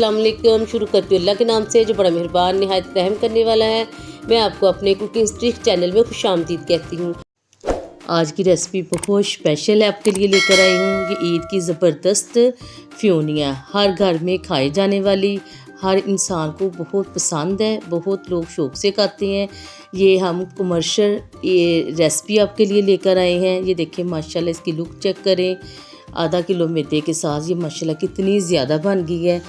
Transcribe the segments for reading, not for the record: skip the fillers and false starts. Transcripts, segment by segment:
अस्सलाम वालेकुम। शुरू करती हूँ अल्लाह के नाम से जो बड़ा मेहरबान निहायत रहम करने वाला है। मैं आपको अपने कुकिंग स्ट्रीट चैनल में खुशामदीद कहती हूँ। आज की रेसिपी बहुत स्पेशल है, आपके लिए लेकर आई हूँ। ये ईद की ज़बरदस्त फ्योनिया, हर घर में खाई जाने वाली, हर इंसान को बहुत पसंद है, बहुत लोग शौक़ से खाते हैं। ये हम कमर्शियल ये रेसिपी आपके लिए लेकर आए हैं। ये देखें माशाल्लाह, इसकी लुक चेक करें। आधा किलो मैदे के साथ ये माशाल्लाह कितनी ज़्यादा बन गई है।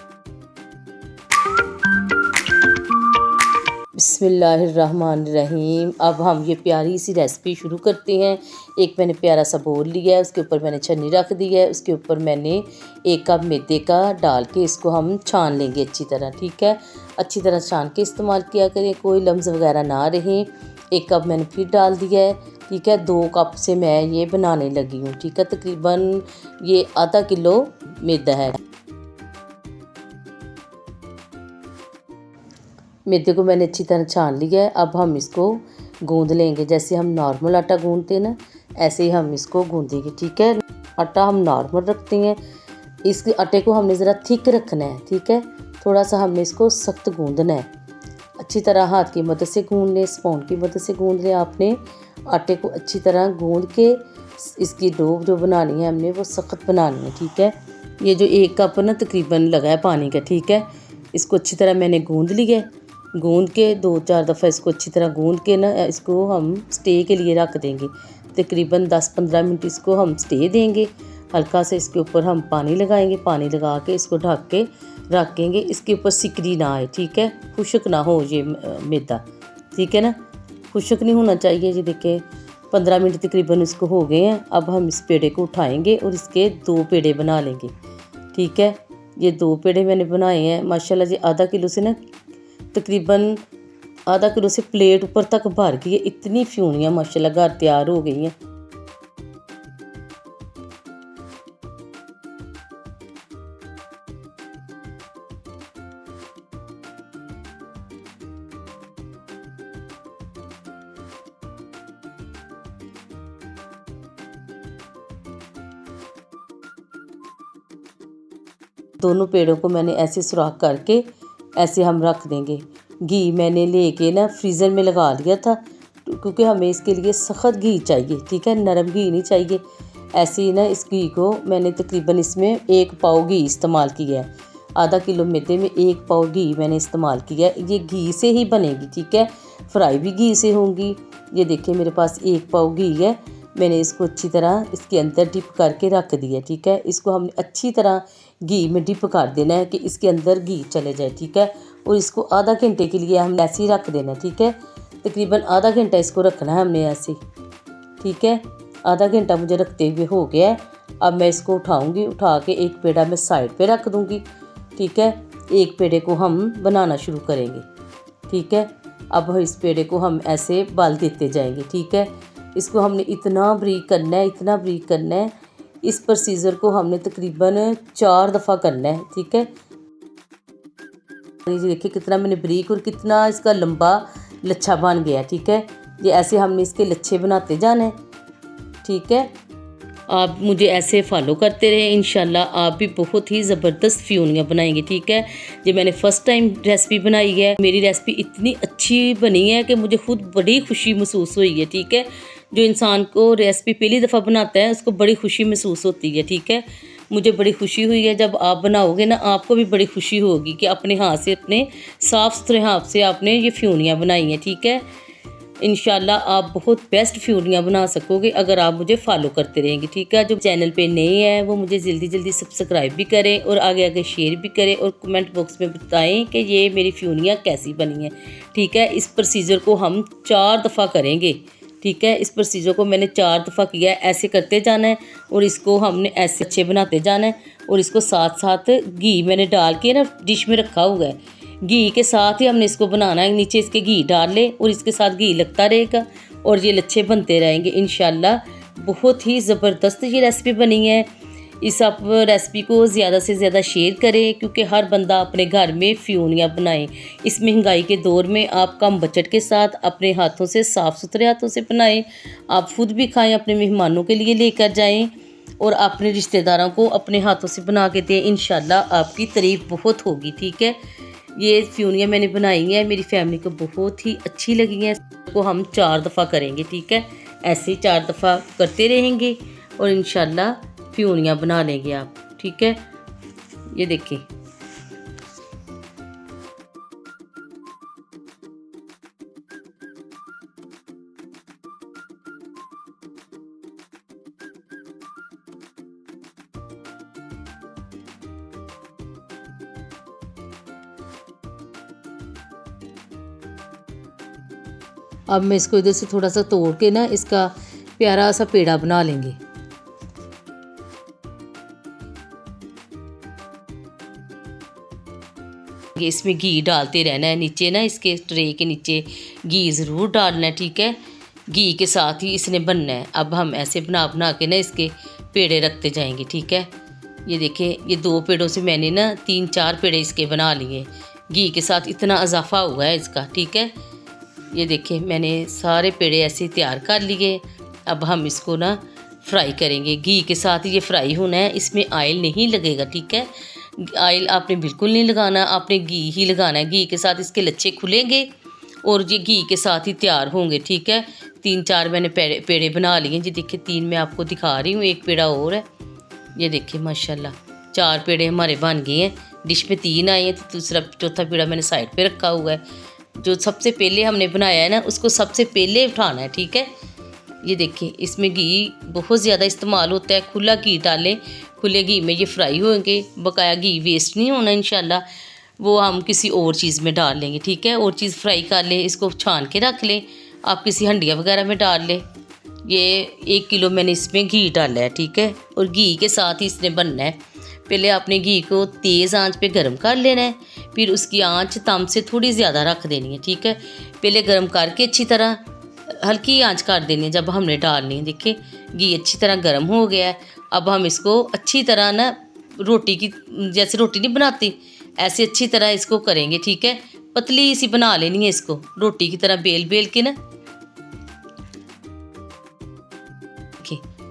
बिस्मिल्लाहिर्रहमानिर्रहीम। अब हम ये प्यारी सी रेसिपी शुरू करते हैं। एक मैंने प्यारा सा बोल लिया है, उसके ऊपर मैंने छन्नी रख दी है। उसके ऊपर मैंने 1 कप मैदे का डाल के इसको हम छान लेंगे अच्छी तरह। ठीक है, अच्छी तरह छान के इस्तेमाल किया करें, कोई लम्स वगैरह ना रहे। 1 कप मैंने फिर डाल दिया है। ठीक है, 2 कप से मैं ये बनाने लगी हूँ। ठीक है, तकरीबन ये आधा किलो मैदा है। मैदे को मैंने अच्छी तरह छान लिया है। अब हम इसको गूंद लेंगे, जैसे हम नॉर्मल आटा गूंदते हैं ना, ऐसे ही हम इसको गूंदेंगे। ठीक है, आटा हम नॉर्मल रखते हैं, इस आटे को हमने ज़रा थिक रखना है। ठीक है, थोड़ा सा हमने इसको सख्त गूंदना है। अच्छी तरह हाथ की मदद से गूंद लें, स्पून की मदद से गूंद लें। आपने आटे को अच्छी तरह गूंद के इसकी डो जो बनानी है हमने वो सख्त बनानी है। ठीक है, ये जो 1 कप ना तकरीबन लगा है पानी का। ठीक है, इसको अच्छी तरह मैंने गूंद लिया है। गूंद के 2-4 दफ़ा इसको अच्छी तरह गूंद के ना इसको हम स्टे के लिए रख देंगे। तकरीबन 10-15 मिनट इसको हम स्टे देंगे। हल्का से इसके ऊपर हम पानी लगाएंगे, पानी लगा के इसको ढक के रखेंगे। इसके ऊपर सिकरी ना आए। ठीक है, खुश्क ना हो ये मैदा। ठीक है ना, खुश्क नहीं होना चाहिए। ये देखें 15 मिनट तकरीबन इसको हो गए हैं। अब हम इस पेड़े को उठाएंगे और इसके 2 पेड़े बना लेंगे। ठीक है, ये 2 पेड़े मैंने बनाए हैं। माशाल्लाह जी आधा किलो से ना तकरीबन आधा किलो से प्लेट ऊपर तक भर गई है। इतनी फ्योनियाँ माशाल्लाह घर तैयार हो गई हैं। दोनों पेड़ों को मैंने ऐसे सुराख करके ऐसे हम रख देंगे। घी मैंने लेके ना फ्रीज़र में लगा लिया था, क्योंकि हमें इसके लिए सख्त घी चाहिए। ठीक है, नरम घी नहीं चाहिए। ऐसे ही ना इस घी को मैंने तकरीबन इसमें 1 पाव घी इस्तेमाल किया है। आधा किलो मैदे में 1 पाव घी मैंने इस्तेमाल किया है। ये घी से ही बनेगी। ठीक है, फ्राई भी घी से होंगी। ये देखिए मेरे पास 1 पाव घी है। मैंने इसको अच्छी तरह इसके अंदर डिप करके रख दिया। ठीक है, इसको हमने अच्छी तरह घी में डिप कर देना है कि इसके अंदर घी चले जाए। ठीक है, और इसको आधा घंटे के लिए हम ऐसे ही रख देना है। ठीक है, तकरीबन आधा घंटा इसको रखना है हमने ऐसे। ठीक है, आधा घंटा मुझे रखते हुए हो गया है। अब मैं इसको उठाऊंगी, उठा के एक पेड़ा मैं साइड पे रख दूंगी। ठीक है, एक पेड़े को हम बनाना शुरू करेंगे। ठीक है, अब इस पेड़े को हम ऐसे बाल देते जाएंगे। ठीक है, इसको हमने इतना ब्रीक करना है, इतना ब्रीक करना है। इस प्रोसीजर को हमने तकरीबन 4 दफ़ा करना है। ठीक है, ये देखिए कितना मैंने ब्रीक और कितना इसका लंबा लच्छा बन गया। ठीक है, ये ऐसे हमने इसके लच्छे बनाते जाना है। ठीक है, आप मुझे ऐसे फॉलो करते रहे, इंशाल्लाह आप भी बहुत ही ज़बरदस्त फ्योनियाँ बनाएंगे। ठीक है, ये मैंने फ़र्स्ट टाइम रेसिपी बनाई है। मेरी रेसिपी इतनी अच्छी बनी है कि मुझे खुद बड़ी खुशी महसूस हुई है। ठीक है, जो इंसान को रेसिपी पहली दफ़ा बनाता है उसको बड़ी खुशी महसूस होती है। ठीक है, मुझे बड़ी खुशी हुई है। जब आप बनाओगे ना आपको भी बड़ी खुशी होगी कि अपने हाथ से, अपने साफ़ सुथरे हाथ से आपने ये फ्योनियाँ बनाई हैं। ठीक है, इंशाल्लाह आप बहुत बेस्ट फ्योनियाँ बना सकोगे अगर आप मुझे फॉलो करते रहेंगे। ठीक है, जो चैनल पे नए हैं वो मुझे जल्दी जल्दी सब्सक्राइब भी करें और आगे आगे शेयर भी करें और कमेंट बॉक्स में बताएं कि ये मेरी फ्योनियाँ कैसी बनी हैं। ठीक है, इस प्रोसीजर को हम 4 दफ़ा करेंगे। ठीक है, इस प्रोसीजर को मैंने 4 दफ़ा किया है। ऐसे करते जाना है और इसको हमने ऐसे अच्छे बनाते जाना है। और इसको साथ साथ घी मैंने डाल के ना डिश में रखा हुआ है, घी के साथ ही हमने इसको बनाना है। नीचे इसके घी डाल ले और इसके साथ घी लगता रहेगा और ये लच्छे बनते रहेंगे इंशाल्लाह। बहुत ही ज़बरदस्त ये रेसिपी बनी है। इस आप रेसिपी को ज़्यादा से ज़्यादा शेयर करें, क्योंकि हर बंदा अपने घर में फ्योनियाँ बनाए। इस महंगाई के दौर में आप कम बजट के साथ अपने हाथों से, साफ़ सुथरे हाथों से बनाएं। आप खुद भी खाएं, अपने मेहमानों के लिए लेकर जाएं। और अपने रिश्तेदारों को अपने हाथों से बना के दें, इंशाल्लाह आपकी तारीफ़ बहुत होगी। ठीक है, ये फ्यूनियाँ मैंने बनाई हैं, मेरी फैमिली को बहुत ही अच्छी लगी हैं। इसको हम 4 दफ़ा करेंगे। ठीक है, ऐसे ही 4 दफ़ा करते रहेंगे और इंशाल्लाह फ्यूनियाँ बना लेंगे आप। ठीक है, ये देखिए अब मैं इसको इधर से थोड़ा सा तोड़ के ना इसका प्यारा सा पेड़ा बना लेंगे। इसमें घी डालते रहना है, नीचे ना इसके ट्रे के नीचे घी ज़रूर डालना है। ठीक है, घी के साथ ही इसने बनना है। अब हम ऐसे बना बना के ना इसके पेड़े रखते जाएंगे। ठीक है, ये देखिए ये 2 पेड़ों से मैंने ना 3-4 पेड़े इसके बना लिए। घी के साथ इतना इजाफा हुआ है इसका। ठीक है, ये देखिए मैंने सारे पेड़े ऐसे तैयार कर लिए। अब हम इसको ना फ्राई करेंगे, घी के साथ ये फ्राई होना है, इसमें ऑयल नहीं लगेगा। ठीक है, ऑयल आपने बिल्कुल नहीं लगाना, आपने घी ही लगाना है। घी के साथ इसके लच्छे खुलेंगे और ये घी के साथ ही तैयार होंगे। ठीक है, 3-4 मैंने पेड़े बना लिए। जी देखिए 3 मैं आपको दिखा रही हूँ, एक पेड़ा और है। ये देखिए माशाल्लाह 4 पेड़े हमारे बन गए हैं। डिश में 3 आए हैं, तो दूसरा चौथा पेड़ा मैंने साइड पे रखा हुआ है। जो सबसे पहले हमने बनाया है ना, उसको सबसे पहले उठाना है। ठीक है, ये देखिए इसमें घी बहुत ज़्यादा इस्तेमाल होता है। खुला घी डालें, खुले घी में ये फ्राई होंगे, बकाया घी वेस्ट नहीं होना इंशाल्लाह। वो हम किसी और चीज़ में डाल लेंगे। ठीक है, और चीज़ फ्राई कर लें, इसको छान के रख लें, आप किसी हंडिया वगैरह में डाल लें। ये 1 किलो मैंने इसमें घी डाला है। ठीक है, और घी के साथ ही इसने बनना है। पहले आपने घी को तेज़ आंच पे गर्म कर लेना है, फिर उसकी आंच तम से थोड़ी ज़्यादा रख देनी है। ठीक है, पहले गर्म करके अच्छी तरह हल्की आंच कर देनी है जब हमने डालनी है। देखिए घी अच्छी तरह गर्म हो गया है। अब हम इसको अच्छी तरह ना रोटी की, जैसे रोटी नहीं बनाती ऐसे अच्छी तरह इसको करेंगे। ठीक है, पतली सी बना लेनी है इसको, रोटी की तरह बेल बेल के ना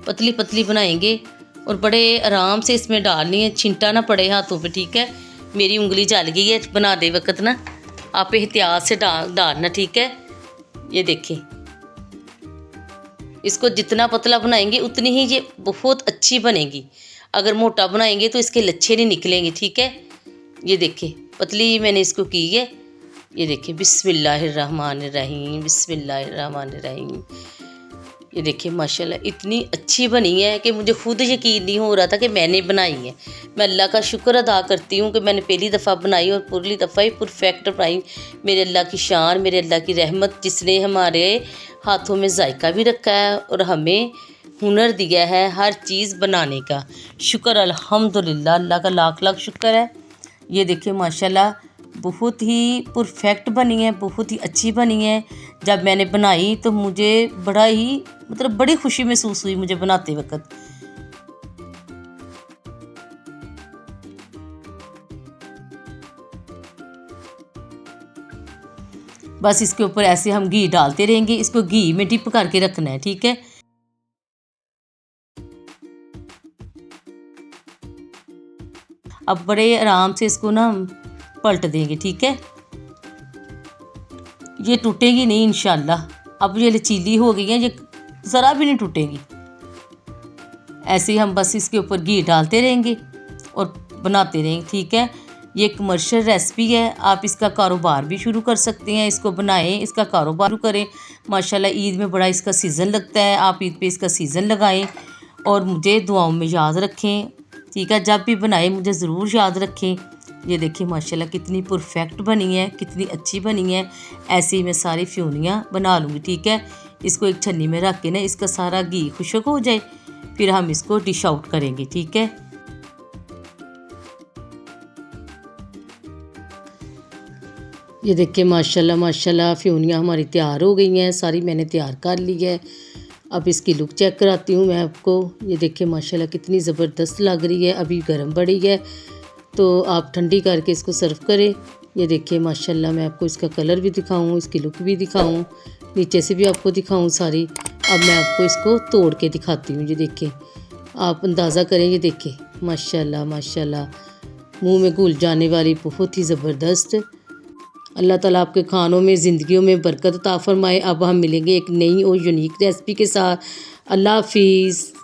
पतली पतली बनाएंगे और बड़े आराम से इसमें डालनी है, छिंटा ना पड़े हाथों पे। ठीक है, मेरी उंगली जल गई है बनाते वक्त ना, आप एहतियात से डालना। ठीक है, ये देखिए इसको जितना पतला बनाएंगे उतनी ही ये बहुत अच्छी बनेगी। अगर मोटा बनाएंगे तो इसके लच्छे नहीं निकलेंगे। ठीक है, ये देखिए पतली मैंने इसको की है। ये देखिए बिस्मिल्लाहिर्रहमानिर्रहीम, बिस्मिल्लाहिर्रहमानिर्रहीम। ये देखिए माशाल्लाह इतनी अच्छी बनी है कि मुझे खुद यकीन नहीं हो रहा था कि मैंने बनाई है। मैं अल्लाह का शुक्र अदा करती हूँ कि मैंने पहली दफ़ा बनाई और पूरी दफ़ा ही परफेक्ट बनाई। मेरे अल्लाह की शान, मेरे अल्लाह की रहमत, जिसने हमारे हाथों में जायका भी रखा है और हमें हुनर दिया है हर चीज़ बनाने का। शुक्र अल्हम्दुलिल्लाह, अल्लाह का लाख लाख शुक्र है। ये देखिए माशाल्लाह बहुत ही परफेक्ट बनी है, बहुत ही अच्छी बनी है। जब मैंने बनाई तो मुझे बड़ा ही मतलब बड़ी खुशी महसूस हुई मुझे बनाते वक्त। बस इसके ऊपर ऐसे हम घी डालते रहेंगे, इसको घी में डिप करके रखना है। ठीक है, अब बड़े आराम से इसको ना पलट देंगे। ठीक है, ये टूटेगी नहीं इंशाल्लाह। अब ये लचीली हो गई है, ये ज़रा भी नहीं टूटेगी। ऐसे ही हम बस इसके ऊपर घी डालते रहेंगे और बनाते रहेंगे। ठीक है, ये कमर्शियल रेसिपी है, आप इसका कारोबार भी शुरू कर सकते हैं। इसको बनाएं, इसका कारोबार करें। माशाल्लाह ईद में बड़ा इसका सीज़न लगता है, आप ईद पे इसका सीज़न लगाएं और मुझे दुआओं में याद रखें। ठीक है, जब भी बनाएं मुझे ज़रूर याद रखें। ये देखिए माशाल्लाह कितनी परफेक्ट बनी है, कितनी अच्छी बनी है। ऐसे ही मैं सारी फ्यूनियाँ बना लूँगी। ठीक है, इसको एक छन्नी में रख के ना इसका सारा घी खुश्क हो जाए, फिर हम इसको डिश आउट करेंगे। ठीक है, ये देखिए माशाल्लाह माशाल्लाह फ्यूनियाँ हमारी तैयार हो गई हैं, सारी मैंने तैयार कर ली है। अब इसकी लुक चेक कराती हूँ मैं आपको। ये देखिए माशाल्लाह कितनी ज़बरदस्त लग रही है, अभी गर्म बड़ी है तो आप ठंडी करके इसको सर्व करें। ये देखिए माशाल्लाह मैं आपको इसका कलर भी दिखाऊँ, इसकी लुक भी दिखाऊँ, नीचे से भी आपको दिखाऊँ सारी। अब मैं आपको इसको तोड़ के दिखाती हूँ। ये देखिए आप अंदाज़ा करें, ये देखें माशाल्लाह माशाल्लाह, मुंह में घुल जाने वाली, बहुत ही ज़बरदस्त। अल्लाह ताला आपके खानों में, ज़िंदगियों में बरकत अता फरमाए। अब हम मिलेंगे एक नई और यूनिक रेसिपी के साथ। अल्लाह हाफिज़।